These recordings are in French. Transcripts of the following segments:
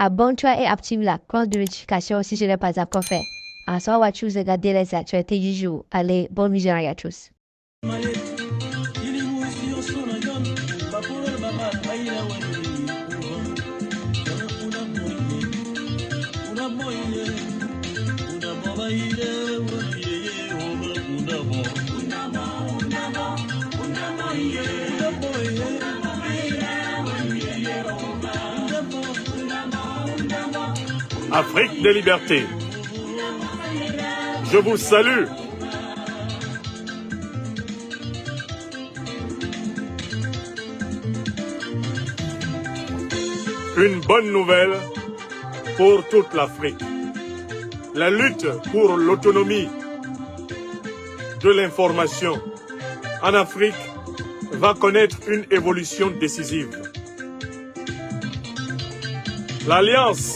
Abonne-toi et active la cloche de notification si ce n'est pas encore fait. En soit, on va tous regarder les actualités du jour. Allez, bonne vision à tous. Afrique des libertés, je vous salue. Une bonne nouvelle pour toute l'Afrique. La lutte pour l'autonomie de l'information en Afrique va connaître une évolution décisive. L'Alliance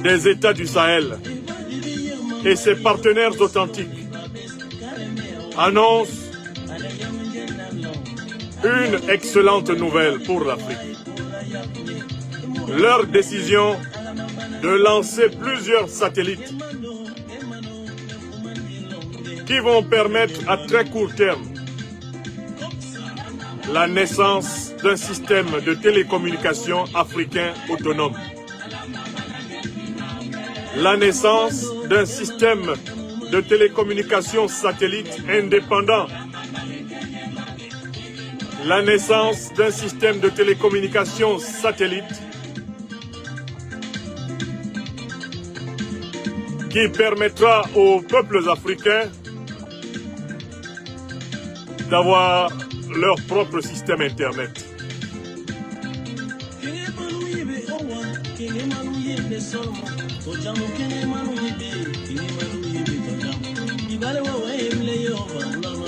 des États du Sahel et ses partenaires authentiques annoncent une excellente nouvelle pour l'Afrique. Leur décision de lancer plusieurs satellites qui vont permettre à très court terme la naissance d'un système de télécommunications africain autonome. La naissance d'un système de télécommunications satellite indépendant. La naissance d'un système de télécommunications satellite qui permettra aux peuples africains d'avoir leur propre système Internet.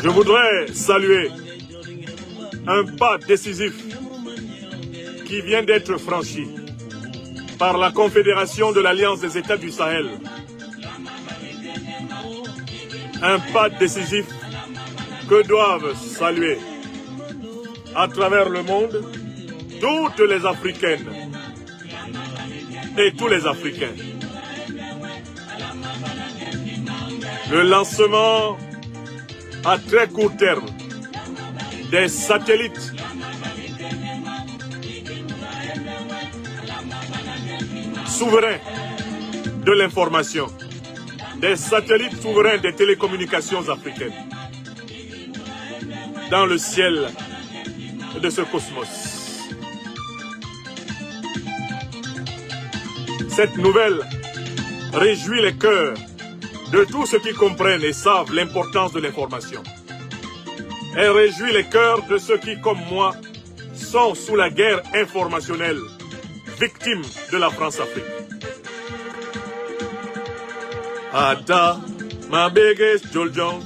Je voudrais saluer un pas décisif qui vient d'être franchi par la Confédération de l'Alliance des États du Sahel. Un pas décisif que doivent saluer à travers le monde toutes les Africaines et tous les Africains. Le lancement à très court terme des satellites souverains de l'information, des satellites souverains des télécommunications africaines dans le ciel de ce cosmos. Cette nouvelle réjouit les cœurs de tous ceux qui comprennent et savent l'importance de l'information. Elle réjouit les cœurs de ceux qui, comme moi, sont sous la guerre informationnelle, victimes de la France-Afrique. Ata, ma biggest Joljong,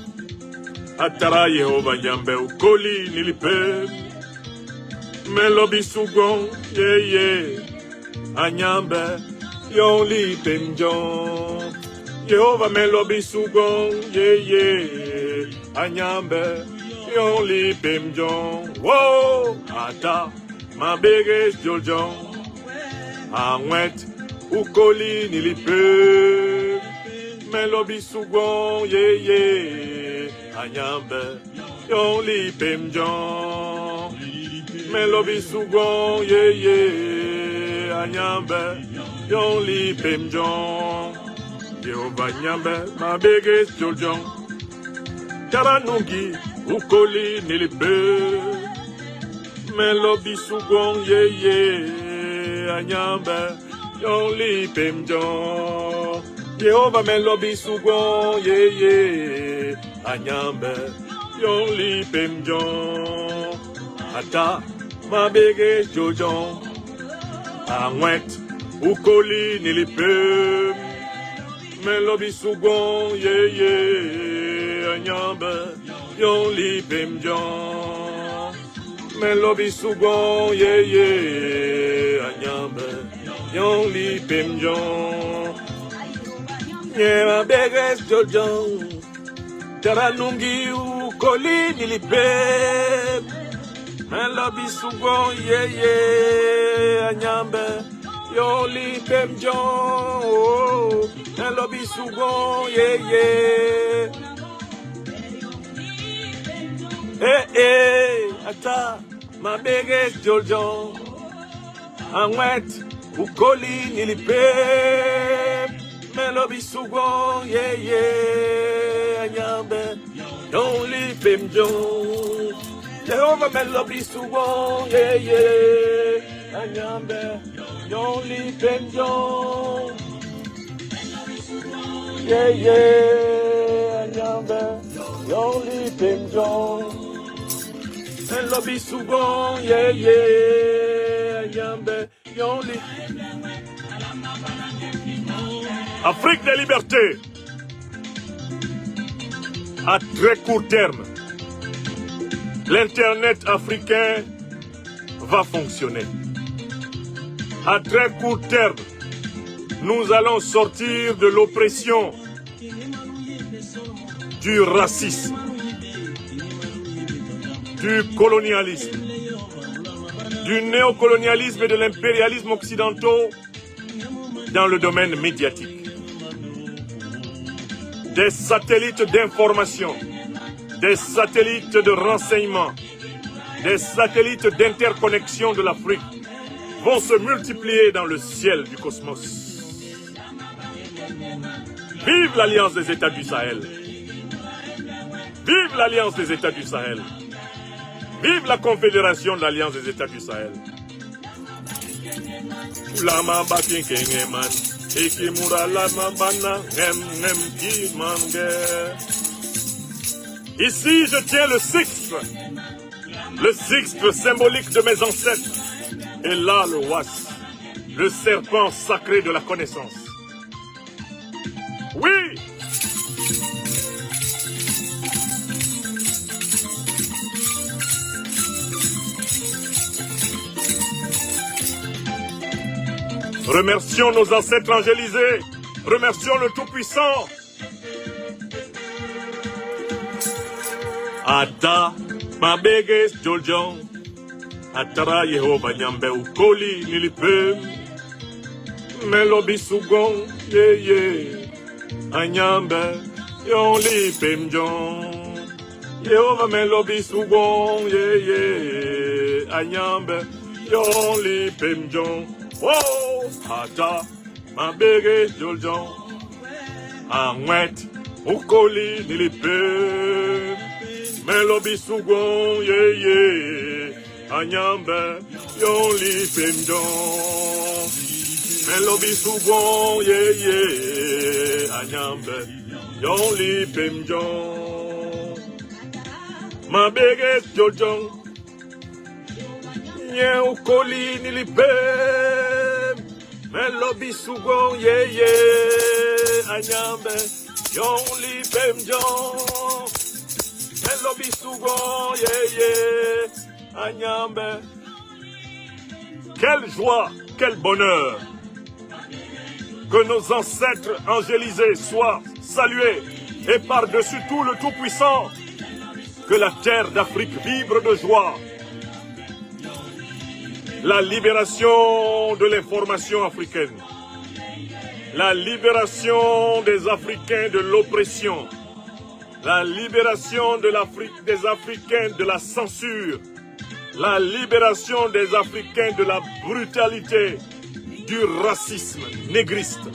Atara Yehova Nyambe Ukoli Nilipe, Melobi Sugon, ye, Anyambe, Yonli Pemjon, Yehova Melobi Sugon, ye, Anyambe, Yonli Pemjon, Wo, Ata, ma biggest Joljong, Anwet, Ukoli Nilipe, Melobi Sugon, ye, Anyambe, Yonli Pemjon, Melobi Sugon, ye, Anyambe, Yonli Pemjon, Yehova Nyambe, ma biggest Joljong, Karanungi, Ukoli Nilipe, Melobi Sugon, ye, Anyambe, Yonli Pemjon, Yehova Melobi Sugon, ye, Anyambe, Yonli Pemjon, Ata, ma biggest Joljong, Anwet, Ukoli Nilipe, Melobi Sugon, ye, Anyambe, Yonli Pemjon, Melobi Sugon, ye, Anyambe, Yonli Pemjon, ye, ma biggest Joljong, Taranungi Ukoli Nilipe, Melobi Sugon, ye, Anyambe, Yon li pem John, un lobby sougon, yeah. Ata, ma bege Jojon, Anwet, Ukoli, Nilipe, men lobby sougon, yeah, Anyambe, yon li pem John, Jehovah men lobby sougon, yeah, Anyambe, yon li pem John, yeah, Anyambe, yon li pem John. Un lobby sougon, yeah, Yambe, Yonli. Afrique des libertés. À très court terme, l'Internet africain va fonctionner. À très court terme, nous allons sortir de l'oppression, du racisme, du colonialisme, du néocolonialisme et de l'impérialisme occidentaux dans le domaine médiatique. Des satellites d'information, des satellites de renseignement, des satellites d'interconnexion de l'Afrique vont se multiplier dans le ciel du cosmos. Vive l'Alliance des États du Sahel! Vive l'Alliance des États du Sahel! Vive la Confédération de l'Alliance des États du Sahel. Ici, je tiens le sixte symbolique de mes ancêtres. Et là, le was, le serpent sacré de la connaissance. Oui! Remercions nos ancêtres angélisés. Remercions le Tout-Puissant. Ata, mabege Joljon. Atara Yehova Nyambe ukoli nilipe. Melobi sugon, yeah. Anyambe, yon li pemjon. Yehova melobi sugon, yeah. Anyambe, yon li pemjon. Oh, Ata, ma bege Joljon, Anwet, Ukoli, Nilipe, Melobi Sugon, yeah, Anyambe, yon li pemjon, Melobi Sugon, yeah, Anyambe, yon li pemjon, ma bege Joljon, Nye Ukoli, Nilipe, Melobi Sugon, yeah, Anyambe, yon li pemjon. Melobi Sugon, yeah, Anyambe. Quelle joie, quel bonheur que nos ancêtres angélisés soient salués et par-dessus tout le Tout-Puissant, que la terre d'Afrique vibre de joie. La libération de l'information africaine, la libération des Africains de l'oppression, la libération de des Africains de la censure, la libération des Africains de la brutalité, du racisme négriste,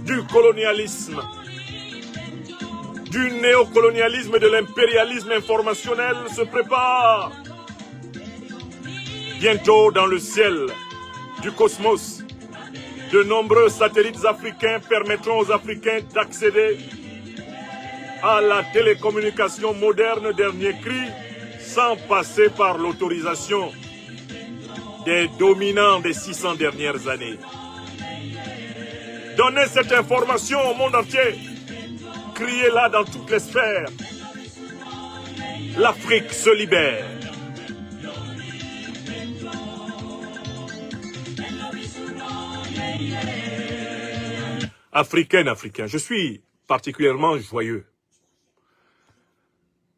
du colonialisme, du néocolonialisme et de l'impérialisme informationnel se prépare. Bientôt dans le ciel du cosmos, de nombreux satellites africains permettront aux Africains d'accéder à la télécommunication moderne dernier cri sans passer par l'autorisation des dominants des 600 dernières années. Donnez cette information au monde entier. Criez-la dans toutes les sphères. L'Afrique se libère. Africaine, Africain, je suis particulièrement joyeux.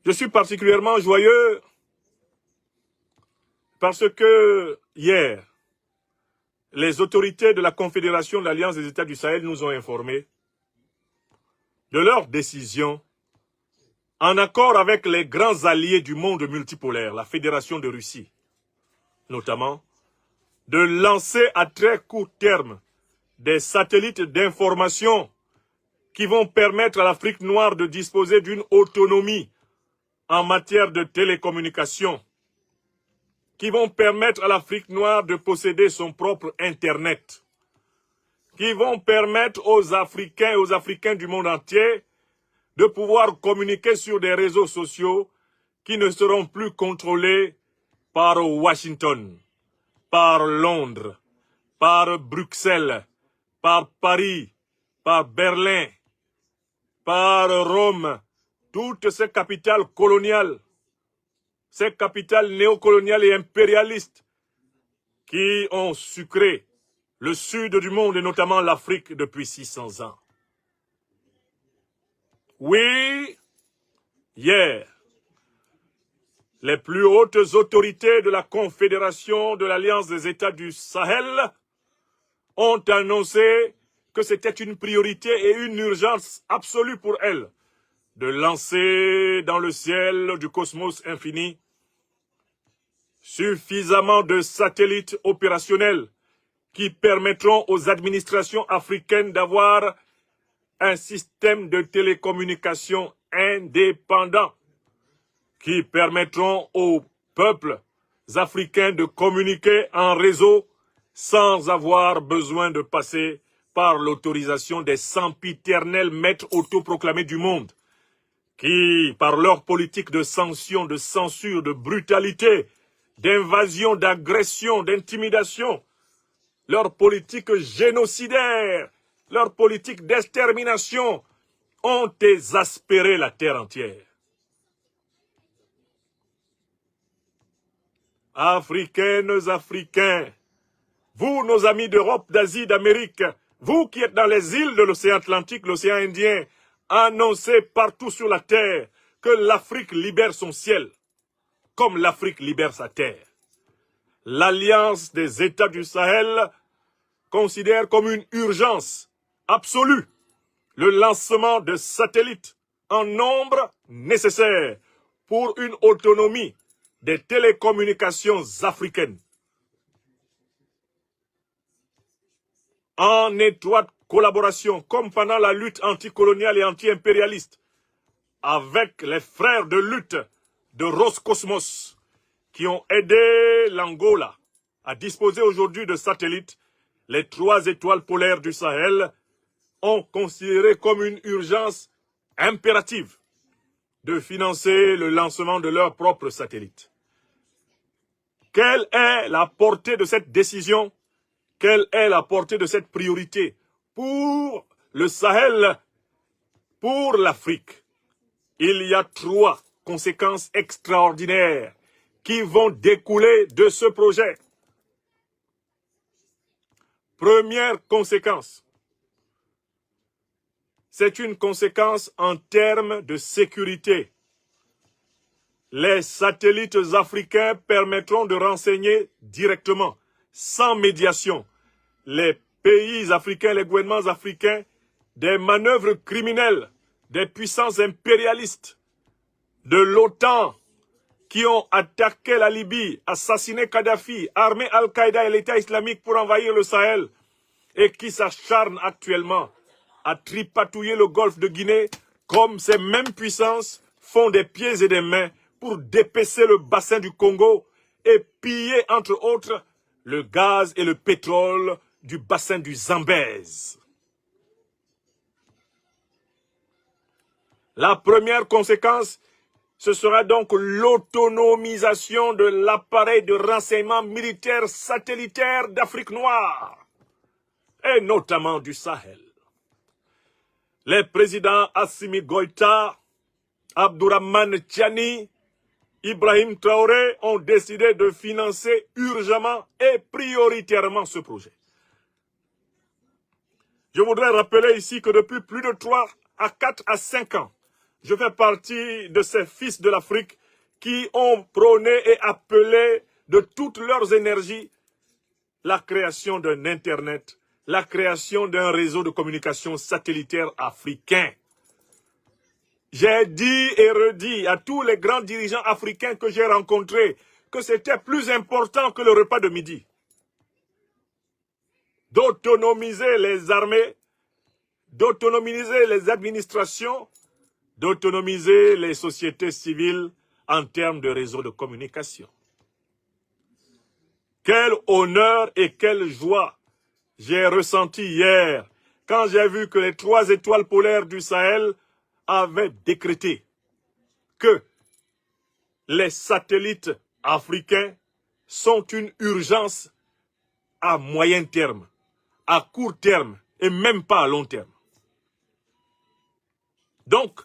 Je suis particulièrement joyeux parce que hier, les autorités de la Confédération de l'Alliance des États du Sahel nous ont informés de leur décision, en accord avec les grands alliés du monde multipolaire, la Fédération de Russie, notamment, de lancer à très court terme des satellites d'information qui vont permettre à l'Afrique noire de disposer d'une autonomie en matière de télécommunications, qui vont permettre à l'Afrique noire de posséder son propre Internet, qui vont permettre aux Africains et aux Africains du monde entier de pouvoir communiquer sur des réseaux sociaux qui ne seront plus contrôlés par Washington, par Londres, par Bruxelles, par Paris, par Berlin, par Rome, toutes ces capitales coloniales, ces capitales néocoloniales et impérialistes qui ont sucré le sud du monde et notamment l'Afrique depuis 600 ans. Oui, hier, les plus hautes autorités de la Confédération de l'Alliance des États du Sahel ont annoncé que c'était une priorité et une urgence absolue pour elles de lancer dans le ciel du cosmos infini suffisamment de satellites opérationnels qui permettront aux administrations africaines d'avoir un système de télécommunication indépendant qui permettront aux peuples africains de communiquer en réseau sans avoir besoin de passer par l'autorisation des sempiternels maîtres autoproclamés du monde qui, par leur politique de sanction, de censure, de brutalité, d'invasion, d'agression, d'intimidation, leur politique génocidaire, leur politique d'extermination ont exaspéré la terre entière. Africaines, Africains, vous, nos amis d'Europe, d'Asie, d'Amérique, vous qui êtes dans les îles de l'océan Atlantique, l'océan Indien, annoncez partout sur la terre que l'Afrique libère son ciel, comme l'Afrique libère sa terre. L'Alliance des États du Sahel considère comme une urgence absolue le lancement de satellites en nombre nécessaire pour une autonomie des télécommunications africaines. En étroite collaboration, comme pendant la lutte anticoloniale et anti-impérialiste, avec les frères de lutte de Roscosmos, qui ont aidé l'Angola à disposer aujourd'hui de satellites, les 3 étoiles polaires du Sahel ont considéré comme une urgence impérative de financer le lancement de leurs propres satellites. Quelle est la portée de cette décision? Quelle est la portée de cette priorité pour le Sahel, pour l'Afrique? Il y a 3 conséquences extraordinaires qui vont découler de ce projet. Première conséquence, c'est une conséquence en termes de sécurité. Les satellites africains permettront de renseigner directement, sans médiation, les pays africains, les gouvernements africains, des manœuvres criminelles, des puissances impérialistes, de l'OTAN, qui ont attaqué la Libye, assassiné Kadhafi, armé Al-Qaïda et l'État islamique pour envahir le Sahel, et qui s'acharnent actuellement à tripatouiller le golfe de Guinée, comme ces mêmes puissances font des pieds et des mains pour dépecer le bassin du Congo et piller, entre autres, le gaz et le pétrole du bassin du Zambèze. La première conséquence, ce sera donc l'autonomisation de l'appareil de renseignement militaire satellitaire d'Afrique noire, et notamment du Sahel. Les présidents Assimi Goïta, Abdourahmane Tiani, Ibrahim Traoré ont décidé de financer urgemment et prioritairement ce projet. Je voudrais rappeler ici que depuis plus de 3 à 4 à 5 ans, je fais partie de ces fils de l'Afrique qui ont prôné et appelé de toutes leurs énergies la création d'un Internet, la création d'un réseau de communication satellitaire africain. J'ai dit et redit à tous les grands dirigeants africains que j'ai rencontrés que c'était plus important que le repas de midi. D'autonomiser les armées, d'autonomiser les administrations, d'autonomiser les sociétés civiles en termes de réseaux de communication. Quel honneur et quelle joie j'ai ressenti hier quand j'ai vu que les 3 étoiles polaires du Sahel avaient décrété que les satellites africains sont une urgence à moyen terme, à court terme et même pas à long terme. Donc,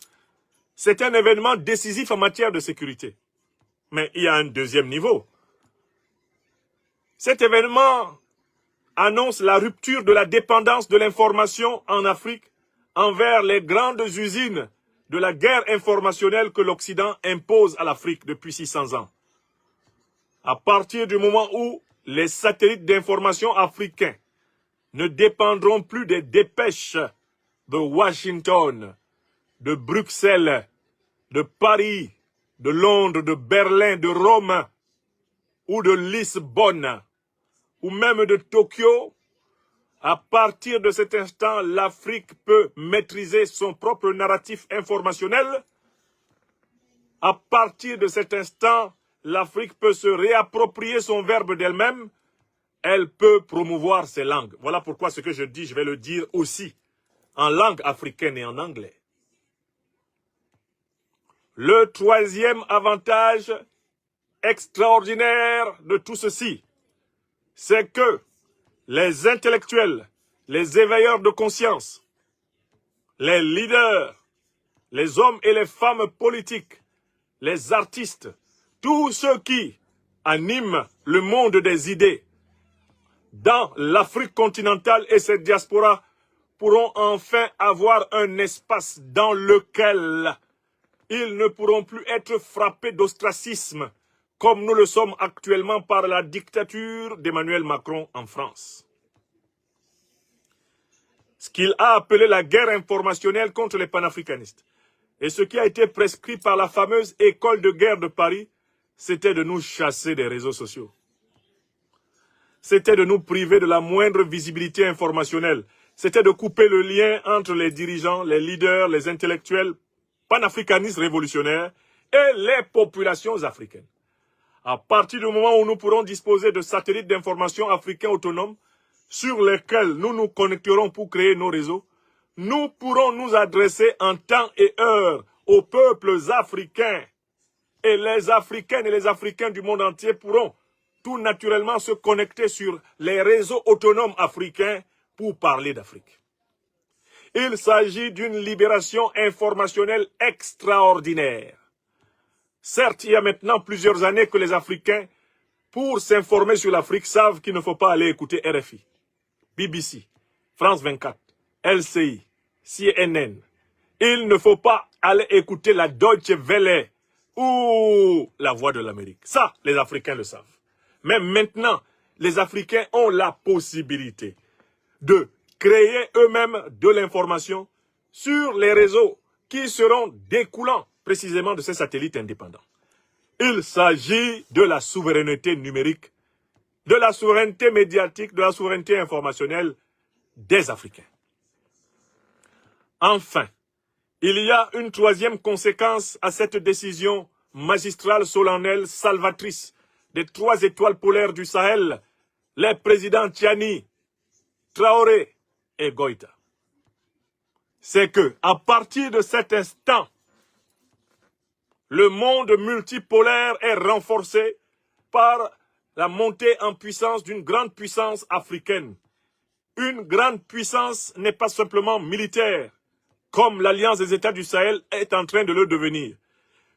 c'est un événement décisif en matière de sécurité. Mais il y a un deuxième niveau. Cet événement annonce la rupture de la dépendance de l'information en Afrique envers les grandes usines de la guerre informationnelle que l'Occident impose à l'Afrique depuis 600 ans. À partir du moment où les satellites d'information africains ne dépendront plus des dépêches de Washington, de Bruxelles, de Paris, de Londres, de Berlin, de Rome ou de Lisbonne ou même de Tokyo, à partir de cet instant, l'Afrique peut maîtriser son propre narratif informationnel. À partir de cet instant, l'Afrique peut se réapproprier son verbe d'elle-même. Elle peut promouvoir ses langues. Voilà pourquoi ce que je dis, je vais le dire aussi en langue africaine et en anglais. Le troisième avantage extraordinaire de tout ceci, c'est que les intellectuels, les éveilleurs de conscience, les leaders, les hommes et les femmes politiques, les artistes, tous ceux qui animent le monde des idées dans l'Afrique continentale et cette diaspora pourront enfin avoir un espace dans lequel ils ne pourront plus être frappés d'ostracisme comme nous le sommes actuellement par la dictature d'Emmanuel Macron en France. Ce qu'il a appelé la guerre informationnelle contre les panafricanistes et ce qui a été prescrit par la fameuse école de guerre de Paris, c'était de nous chasser des réseaux sociaux. C'était de nous priver de la moindre visibilité informationnelle. C'était de couper le lien entre les dirigeants, les leaders, les intellectuels panafricanistes révolutionnaires et les populations africaines. À partir du moment où nous pourrons disposer de satellites d'information africains autonomes sur lesquels nous nous connecterons pour créer nos réseaux, nous pourrons nous adresser en temps et heure aux peuples africains. Et les Africaines et les Africains du monde entier pourront tout naturellement se connecter sur les réseaux autonomes africains pour parler d'Afrique. Il s'agit d'une libération informationnelle extraordinaire. Certes, il y a maintenant plusieurs années que les Africains, pour s'informer sur l'Afrique, savent qu'il ne faut pas aller écouter RFI, BBC, France 24, LCI, CNN. Il ne faut pas aller écouter la Deutsche Welle ou la Voix de l'Amérique. Ça, les Africains le savent. Mais maintenant, les Africains ont la possibilité de créer eux-mêmes de l'information sur les réseaux qui seront découlants précisément de ces satellites indépendants. Il s'agit de la souveraineté numérique, de la souveraineté médiatique, de la souveraineté informationnelle des Africains. Enfin, il y a une troisième conséquence à cette décision magistrale, solennelle, salvatrice des 3 étoiles polaires du Sahel, les présidents Tchani, Traoré et Goïta. C'est que, à partir de cet instant, le monde multipolaire est renforcé par la montée en puissance d'une grande puissance africaine. Une grande puissance n'est pas simplement militaire, comme l'Alliance des États du Sahel est en train de le devenir.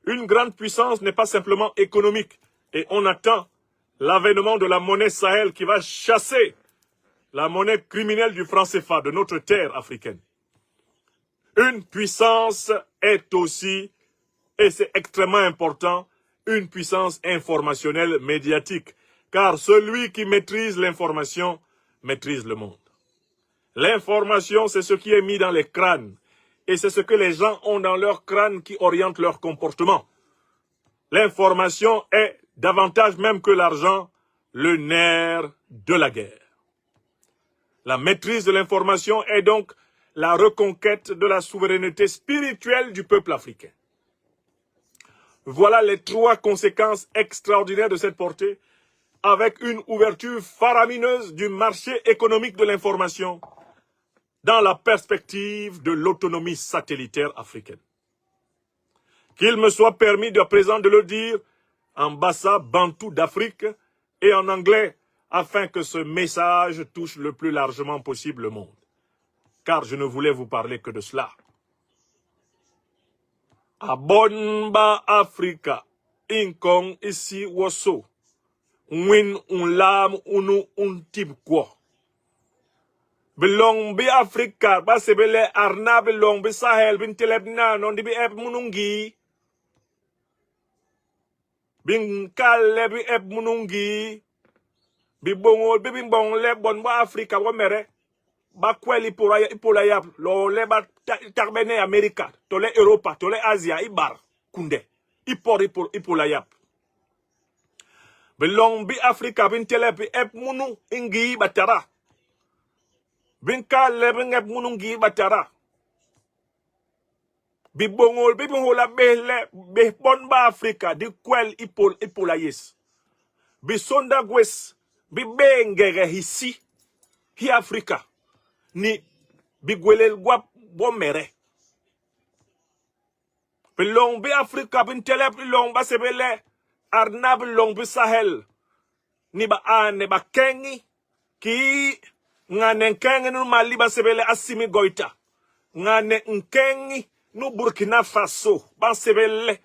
Une grande puissance n'est pas simplement économique, et on attend l'avènement de la monnaie Sahel qui va chasser la monnaie criminelle du franc CFA de notre terre africaine. Une puissance est aussi, et c'est extrêmement important, une puissance informationnelle médiatique. car celui qui maîtrise l'information maîtrise le monde. L'information, c'est ce qui est mis dans les crânes, et c'est ce que les gens ont dans leur crâne qui oriente leur comportement. L'information est, davantage même que l'argent, le nerf de la guerre. La maîtrise de l'information est donc la reconquête de la souveraineté spirituelle du peuple africain. Voilà les 3 conséquences extraordinaires de cette portée, avec une ouverture faramineuse du marché économique de l'information dans la perspective de l'autonomie satellitaire africaine. Qu'il me soit permis à présent de le dire en bassa bantou d'Afrique et en anglais, afin que ce message touche le plus largement possible le monde. Car je ne voulais vous parler que de cela. Abonba Africa, inkong isi woso, win lam unu tip kwa. Belong bi Africa, ba sebele arna belong bi Sahel, bin telebna, non di bi eb munungi. Bin kale bi eb munungi. Bi bongol bi bin bong le bon ba Africa wa mere. Ba kweli ipola yap lo le ba tarbene Amerika to le Europa to le Asia ibar kunde ipola yap belong bi Afrika bin telepi ep munu ingi batara bin kale bin ep munu ngi batara bi bongol bi bin hola be bon ba Afrika di kwel ipola yes bi sonda gwes bi bengere hisi hi Afrika ni bigwelel guap bomere. Belong bi Afrika bin telep long ba sebele arnab long bi Sahel ni ba ane ba kengi ki ngane kengi nu mali ba sebele Assimi Goïta ngane nkengi nu Burkina Faso ba sebele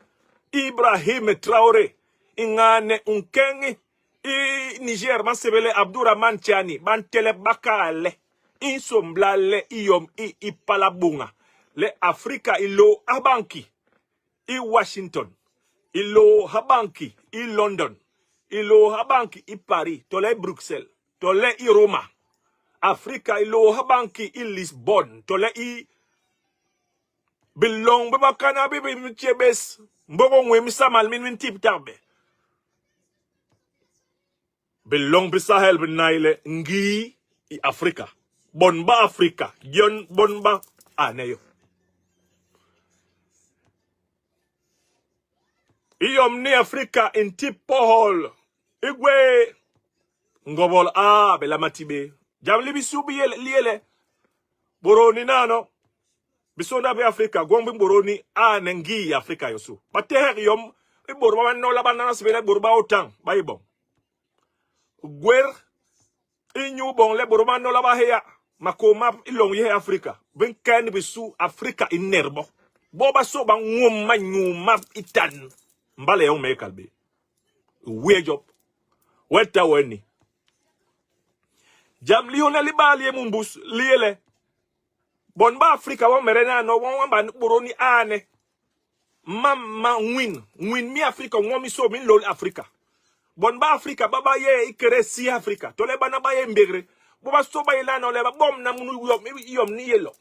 Ibrahim Traoré ngane nkengi i Niger ba sebele Abdourahmane Tiani ban telep bakale insomblale iyom ipalabunga le Afrika ilo habanki i Washington ilo habanki i London ilo habanki i Paris tole Bruxelles tole i Roma Afrika ilo habanki i Lisbonne tole i belong babakana bibi mchebes mbogo ngwe misamal min tip tarbe belong bi Sahel bi naile ngi i Afrika bonba Afrika, yon bonba aneyo. Iyom ni Afrika intip pohol. Igwe ngobol bela matibe. Jam li bisubi liele. Boroni nano. Bisonda be Afrika gombi boroni nengi Afrika yosu. Pateher yom iborba no labanana sibele borba otang baibon. Gwer inyu bon le borba no labaheya. Makoma ilong ye Afrika. Ben kan bisu Afrika inerbo. Boba so ba ngoma nyuma itan. Mbale yon me kalbe. We job. Weta weni. Jam liona libali mumbus liele. Bon ba Afrika wa merena no wa ba boroni ane. Mama win mi Afrika ngomi so min lol Afrika. Bon ba Afrika baba ye ikere si Afrika. Tole bana ba ye mbegre. Boba soba ilana leba bom na munu yom ni yelo.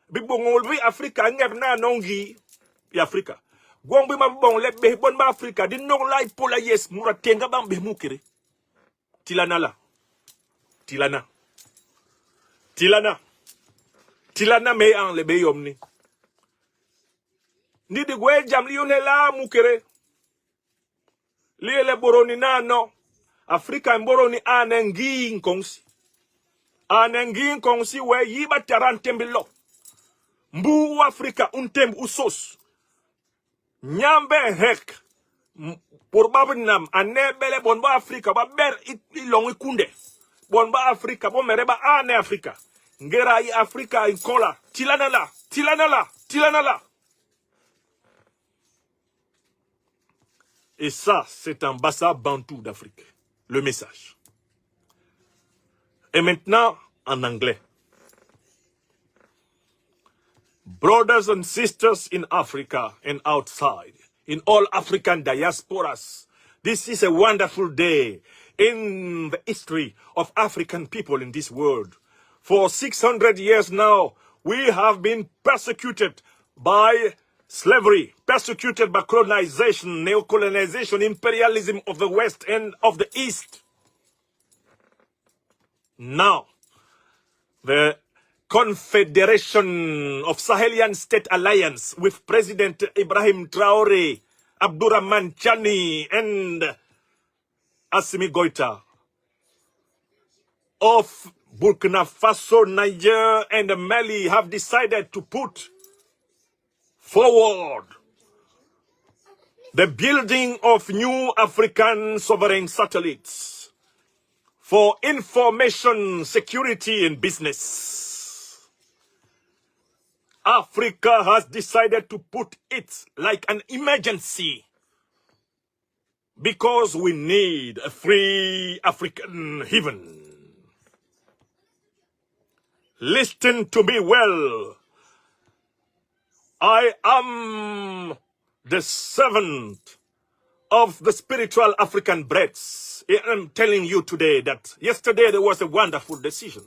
Bi bongol bi Afrika ngeb na nongi i Afrika. Gombi ma bon lebe bon ba Afrika di no lai pola yes mura tenga bambe mukere. Tilana me an lebe yom ni. Ni de gwe jam li yone la mukere. Li ele boroni na no. Afrika mboroni anengi nkonsi. Anengi konsi we yiba terantembilo. Mbu Afrika untem usos. Nyambe hek. Purbabinam anebele bonba Afrika ba ber ilongi kunde. Bonba Afrika bo mereba ane Afrika. Ngera i Afrika inkola. Tilanala. Et ça, c'est un bassa bantou d'Afrique. Le message. Et maintenant, en anglais. Brothers and sisters in Africa and outside, in all African diasporas, This is a wonderful day in the history of African people in this world. For 600 years now, we have been persecuted by slavery, persecuted by colonization, neocolonization, imperialism of the West and of the East. Now, the Confederation of Sahelian State Alliance with President Ibrahim Traore, Abdurrahman Chani, and Assimi Goïta of Burkina Faso, Niger, and Mali have decided to put forward the building of new African sovereign satellites for information security and business. Africa has decided to put it like an emergency because we need a free African heaven. Listen to me well. I am the servant of the spiritual African breaths. I'm telling you today that yesterday there was a wonderful decision.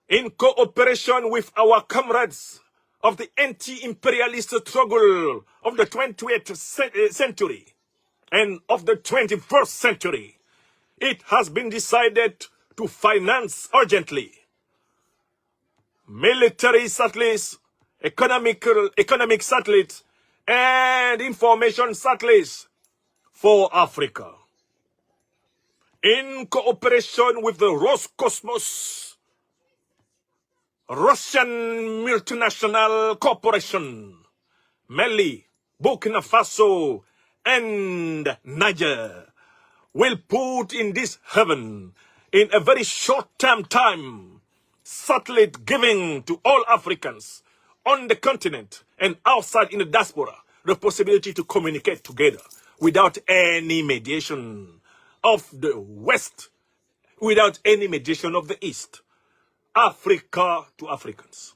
In cooperation with our comrades of the anti-imperialist struggle of the 20th century and of the 21st century, it has been decided to finance urgently military satellites, economic satellites, and information satellites for Africa. In cooperation with the Roscosmos, Russian multinational corporation, Mali, Burkina Faso, and Niger will put in this heaven in a very short-term time satellite giving to all Africans on the continent and outside in the diaspora the possibility to communicate together without any mediation of the West, without any mediation of the East. Africa to Africans.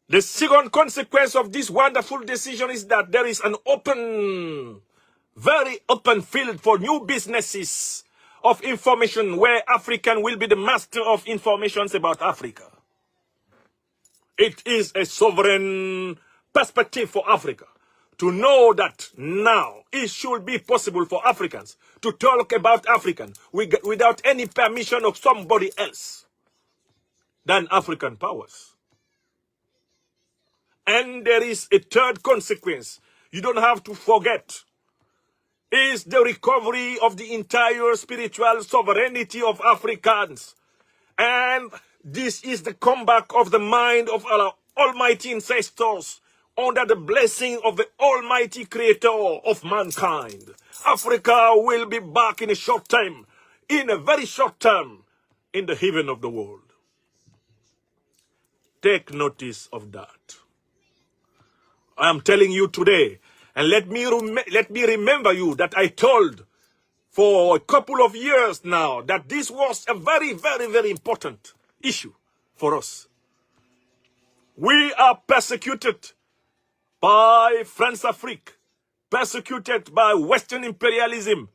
The second consequence of this wonderful decision is that there is an open, very open field for new businesses of information where African will be the master of informations about Africa. It is a sovereign perspective for Africa to know that now it should be possible for Africans to talk about African without any permission of somebody else than African powers. And there is a third consequence you don't have to forget, is the recovery of the entire spiritual sovereignty of Africans. And this is the comeback of the mind of our almighty ancestors under the blessing of the almighty creator of mankind. Africa will be back in a short time, in a very short term, in the heaven of the world. Take notice of that. I am telling you today, and let me remember you that I told for a couple of years now that this was a very, very, very important issue for us. We are persecuted by France-Afrique, persecuted by Western imperialism.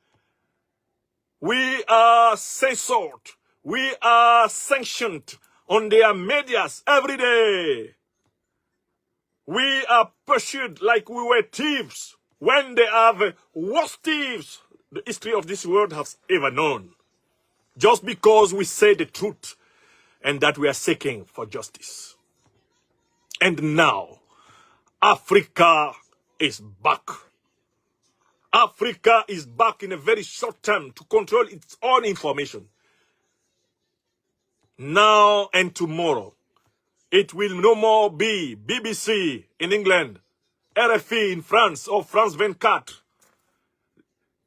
We are censored. We are sanctioned on their medias every day. We are pursued like we were thieves when they are the worst thieves the history of this world has ever known. Just because we say the truth and that we are seeking for justice. And now, Africa is back. Africa is back in a very short time to control its own information. Now and tomorrow, it will no more be BBC in England, RFI in France, or France 24.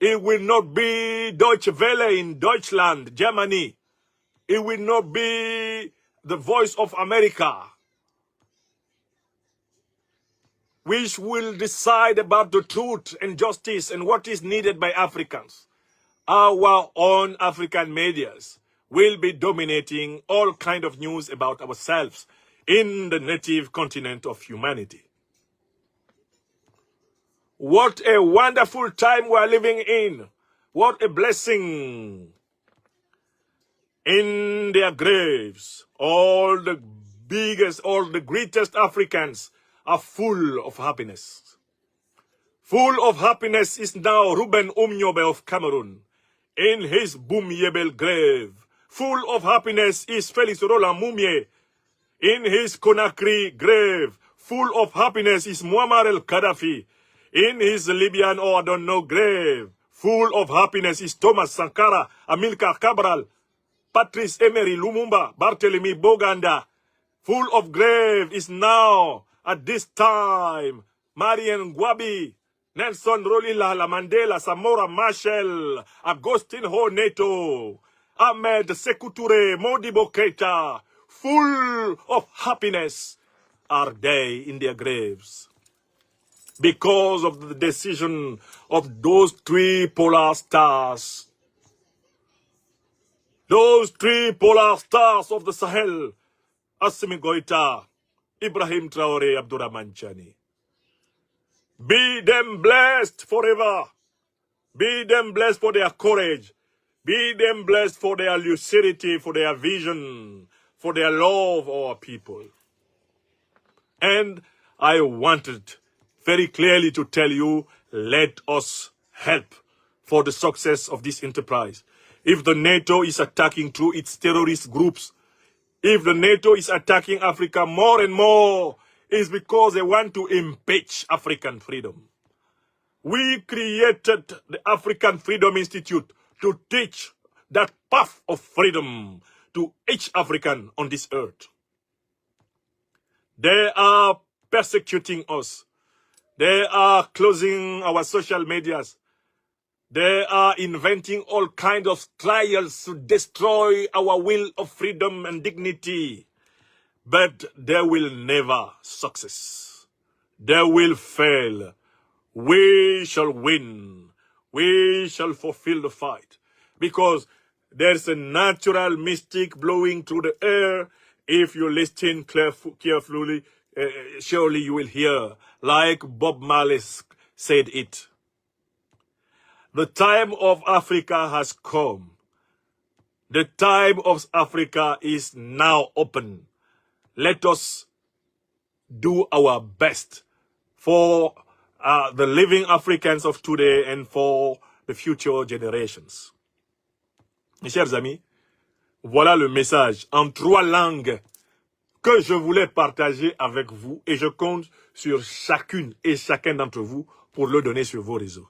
It will not be Deutsche Welle in Deutschland, Germany. It will not be the Voice of America, which will decide about the truth and justice and what is needed by Africans. Our own African medias will be dominating all kind of news about ourselves in the native continent of humanity. What a wonderful time we are living in. What a blessing. In their graves, all the biggest, all the greatest Africans are full of happiness. Full of happiness is now Ruben Umnyobe of Cameroon in his Boumyebel grave. Full of happiness is Félix Roland Moumié in his Conakry grave. Full of happiness is Muammar el-Gaddafi in his Libyan or I don't know grave. Full of happiness is Thomas Sankara, Amilcar Cabral, Patrice Emery Lumumba, Barthélemy Boganda. Full of grave is now, at this time, Marian Gwabi, Nelson Rolila Mandela, Samora Machel, Agostinho Neto, Ahmed Sékou Touré, Modibo Keïta. Full of happiness are they in their graves. Because of the decision of those three polar stars. Those three polar stars of the Sahel, Assimi Goïta, Ibrahim Traoré, Abdourahmane Chani. Be them blessed forever. Be them blessed for their courage. Be them blessed for their lucidity, for their vision, for their love of our people. And I wanted very clearly to tell you, let us help for the success of this enterprise. If the NATO is attacking through its terrorist groups, if the NATO is attacking Africa more and more, it's because they want to impeach African freedom. We created the African Freedom Institute to teach that path of freedom to each African on this earth. They are persecuting us. They are closing our social medias. They are inventing all kinds of trials to destroy our will of freedom and dignity. But they will never success. They will fail. We shall win. We shall fulfill the fight. Because there's a natural mystic blowing through the air. If you listen carefully, surely you will hear, like Bob Marley said it. The time of Africa has come. The time of Africa is now open. Let us do our best for the living Africans of today and for the future generations. Mes chers amis, voilà le message en 3 langues que je voulais partager avec vous et je compte sur chacune et chacun d'entre vous pour le donner sur vos réseaux.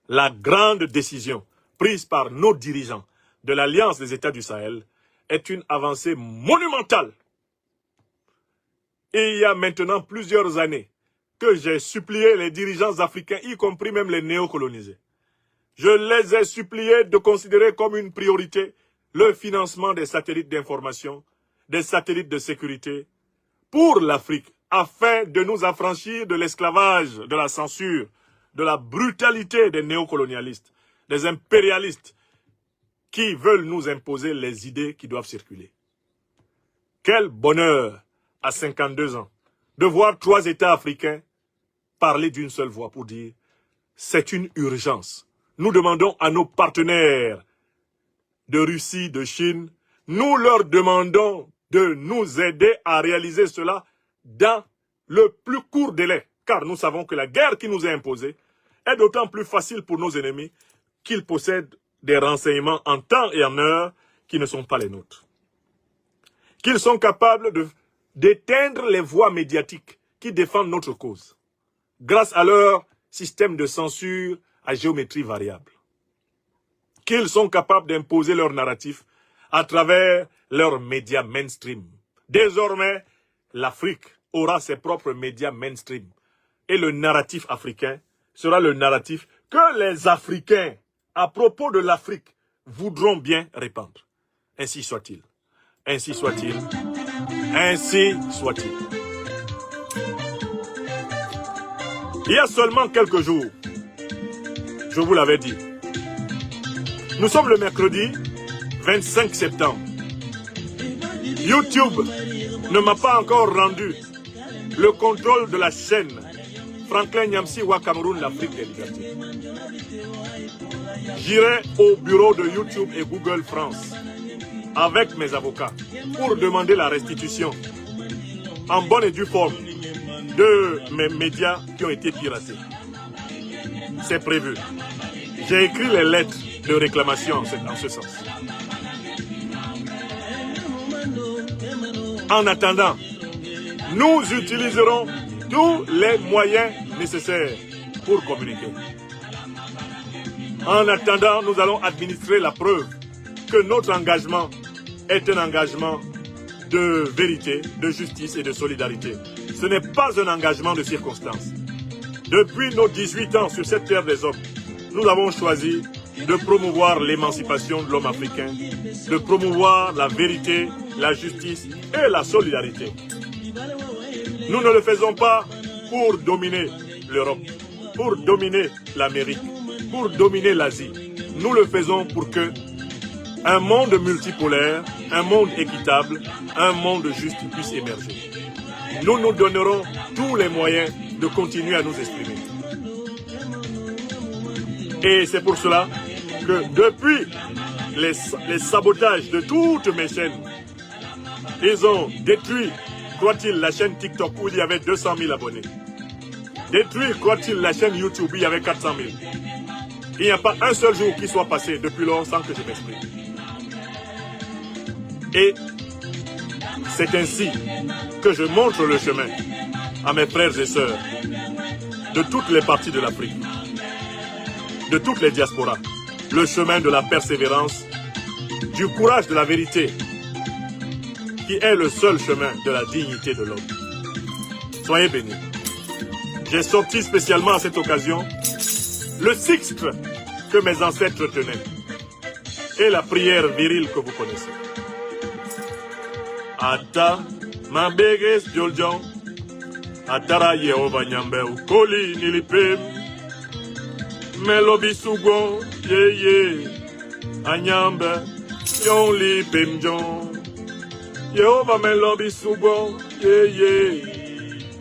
La grande décision prise par nos dirigeants de l'Alliance des États du Sahel est une avancée monumentale. Et il y a maintenant plusieurs années que j'ai supplié les dirigeants africains, y compris même les néocolonisés. Je les ai suppliés de considérer comme une priorité le financement des satellites d'information, des satellites de sécurité pour l'Afrique, afin de nous affranchir de l'esclavage, de la censure, de la brutalité des néocolonialistes, des impérialistes qui veulent nous imposer les idées qui doivent circuler. Quel bonheur, à 52 ans, de voir 3 États africains parler d'une seule voix pour dire « c'est une urgence ». Nous demandons à nos partenaires de Russie, de Chine, nous leur demandons de nous aider à réaliser cela dans le plus court délai, car nous savons que la guerre qui nous est imposée est d'autant plus facile pour nos ennemis qu'ils possèdent des renseignements en temps et en heure qui ne sont pas les nôtres. Qu'ils sont capables d'éteindre les voix médiatiques qui défendent notre cause, grâce à leur système de censure à géométrie variable. Qu'ils sont capables d'imposer leur narratif à travers leurs médias mainstream. Désormais, l'Afrique aura ses propres médias mainstream. Et le narratif africain sera le narratif que les Africains, à propos de l'Afrique, voudront bien répandre. Ainsi soit-il. Ainsi soit-il. Ainsi soit-il. Il y a seulement quelques jours, je vous l'avais dit, nous sommes le mercredi 25 septembre. YouTube ne m'a pas encore rendu le contrôle de la chaîne Franklin Nyamsi Wa Cameroun, l'Afrique des libertés. J'irai au bureau de YouTube et Google France avec mes avocats pour demander la restitution en bonne et due forme de mes médias qui ont été piratés. C'est prévu. J'ai écrit les lettres de réclamation en ce sens. En attendant, nous utiliserons tous les moyens nécessaires pour communiquer. En attendant, nous allons administrer la preuve que notre engagement est un engagement de vérité, de justice et de solidarité. Ce n'est pas un engagement de circonstance. Depuis nos 18 ans sur cette terre des hommes, nous avons choisi de promouvoir l'émancipation de l'homme africain, de promouvoir la vérité, la justice et la solidarité. Nous ne le faisons pas pour dominer l'Europe, pour dominer l'Amérique, pour dominer l'Asie. Nous le faisons pour que un monde multipolaire, un monde équitable, un monde juste puisse émerger. Nous nous donnerons tous les moyens de continuer à nous exprimer. Et c'est pour cela que depuis les sabotages de toutes mes chaînes, ils ont détruit, croit-il, la chaîne TikTok où il y avait 200 000 abonnés. Détruit, croit-il, la chaîne YouTube où il y avait 400 000. Il n'y a pas un seul jour qui soit passé depuis lors sans que je m'exprime. Et c'est ainsi que je montre le chemin à mes frères et sœurs de toutes les parties de l'Afrique, de toutes les diasporas, le chemin de la persévérance, du courage de la vérité, qui est le seul chemin de la dignité de l'homme. Soyez bénis. J'ai sorti spécialement à cette occasion le sixte que mes ancêtres tenaient et la prière virile que vous connaissez. Ata mabeges joljon atara Yehova nyambe ukoli nilipem melobi sugon ye anyambe yon lipem jon Yehova melobi sugon ye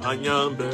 anyambe